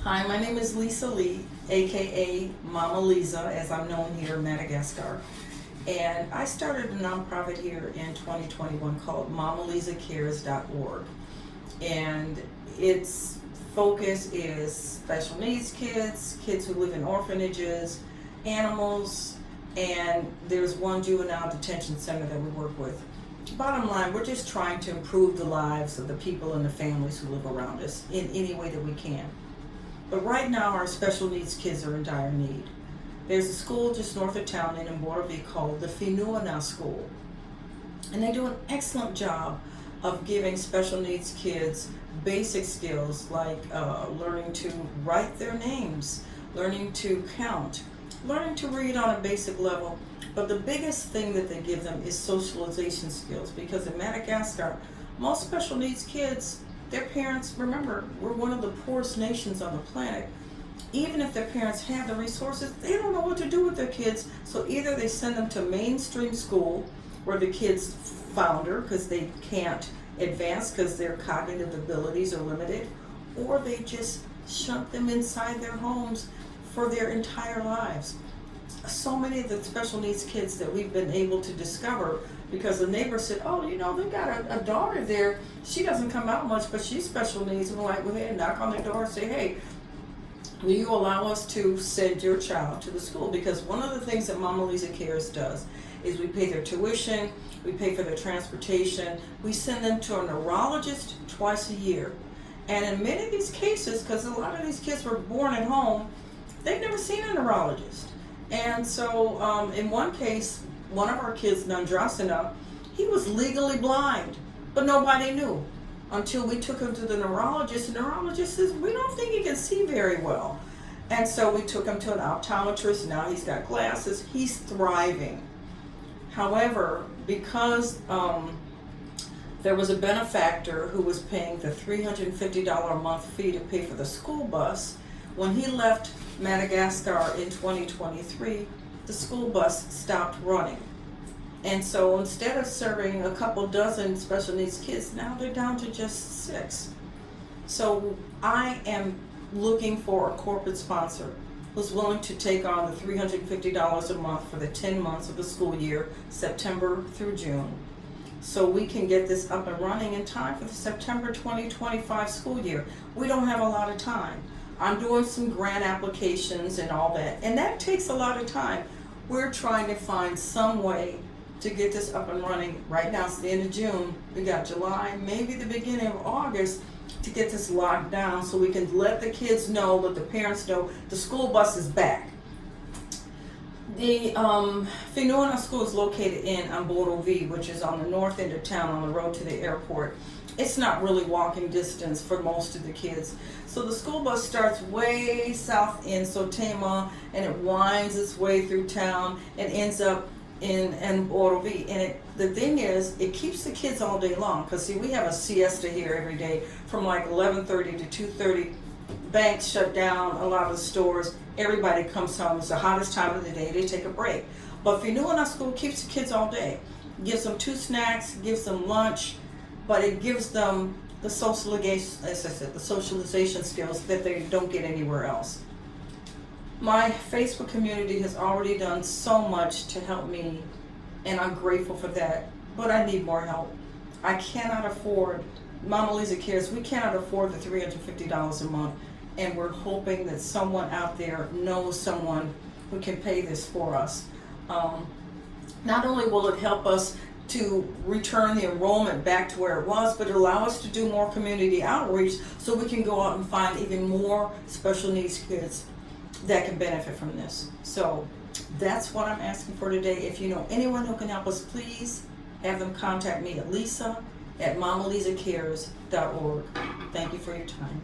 Hi, my name is Lisa Lee, aka Mama Lisa, as I'm known here in Madagascar. And I started a nonprofit here in 2021 called MamaLisaCares.org. And its focus is special needs kids, kids who live in orphanages, animals, and there's one juvenile detention center that we work with. Bottom line, we're just trying to improve the lives of the people and the families who live around us in any way that we can. But right now, our special needs kids are in dire need. There's a school just north of town in Mborovi called the Finoana School. And they do an excellent job of giving special needs kids basic skills like learning to write their names, learning to count, learning to read on a basic level. But the biggest thing that they give them is socialization skills, because in Madagascar, most special needs kids, their parents, remember, we're one of the poorest nations on the planet. Even if their parents have the resources, they don't know what to do with their kids. So either they send them to mainstream school where the kids founder because they can't advance because their cognitive abilities are limited, or they just shunt them inside their homes for their entire lives. So many of the special needs kids that we've been able to discover, because the neighbor said, oh, you know, they've got a daughter there. She doesn't come out much, but she's special needs. And we're like, well, hey, knock on the door and say, hey, will you allow us to send your child to the school? Because one of the things that Mama Lisa Cares does is we pay their tuition, we pay for their transportation, we send them to a neurologist twice a year. And in many of these cases, because a lot of these kids were born at home, they've never seen a neurologist. And so in one case, one of our kids, Nandrasana, he was legally blind, but nobody knew until we took him to the neurologist. The neurologist says, we don't think he can see very well. And so we took him to an optometrist. Now he's got glasses. He's thriving. However, because there was a benefactor who was paying the $350 a month fee to pay for the school bus, when he left Madagascar in 2023, the school bus stopped running. And so instead of serving a couple dozen special needs kids, now they're down to just 6. So I am looking for a corporate sponsor who's willing to take on the $350 a month for the 10 months of the school year, September through June, so we can get this up and running in time for the September 2025 school year. We don't have a lot of time. I'm doing some grant applications and all that, and that takes a lot of time. We're trying to find some way to get this up and running. Right now it's the end of June. We got July, maybe the beginning of August, to get this locked down so we can let the kids know, let the parents know the school bus is back. The Finoana School is located in Mborovi, which is on the north end of town on the road to the airport. It's not really walking distance for most of the kids. So the school bus starts way south in Sotema, and it winds its way through town and ends up in Mborovi. And the thing is, it keeps the kids all day long, because see, we have a siesta here every day from like 11:30 to 2:30. Banks shut down, a lot of the stores, everybody comes home. It's the hottest time of the day, they take a break. But Finoana School keeps the kids all day. Gives them 2 snacks, gives them lunch, but it gives them the socialization, as I said, the socialization skills that they don't get anywhere else. My Facebook community has already done so much to help me, and I'm grateful for that, but I need more help. I cannot afford, Mama Lisa Cares, we cannot afford the $350 a month, and we're hoping that someone out there knows someone who can pay this for us. Not only will it help us to return the enrollment back to where it was, but it'll allow us to do more community outreach so we can go out and find even more special needs kids that can benefit from this. So that's what I'm asking for today. If you know anyone who can help us, please have them contact me at Lisa@MamaLisaCares.org. Thank you for your time.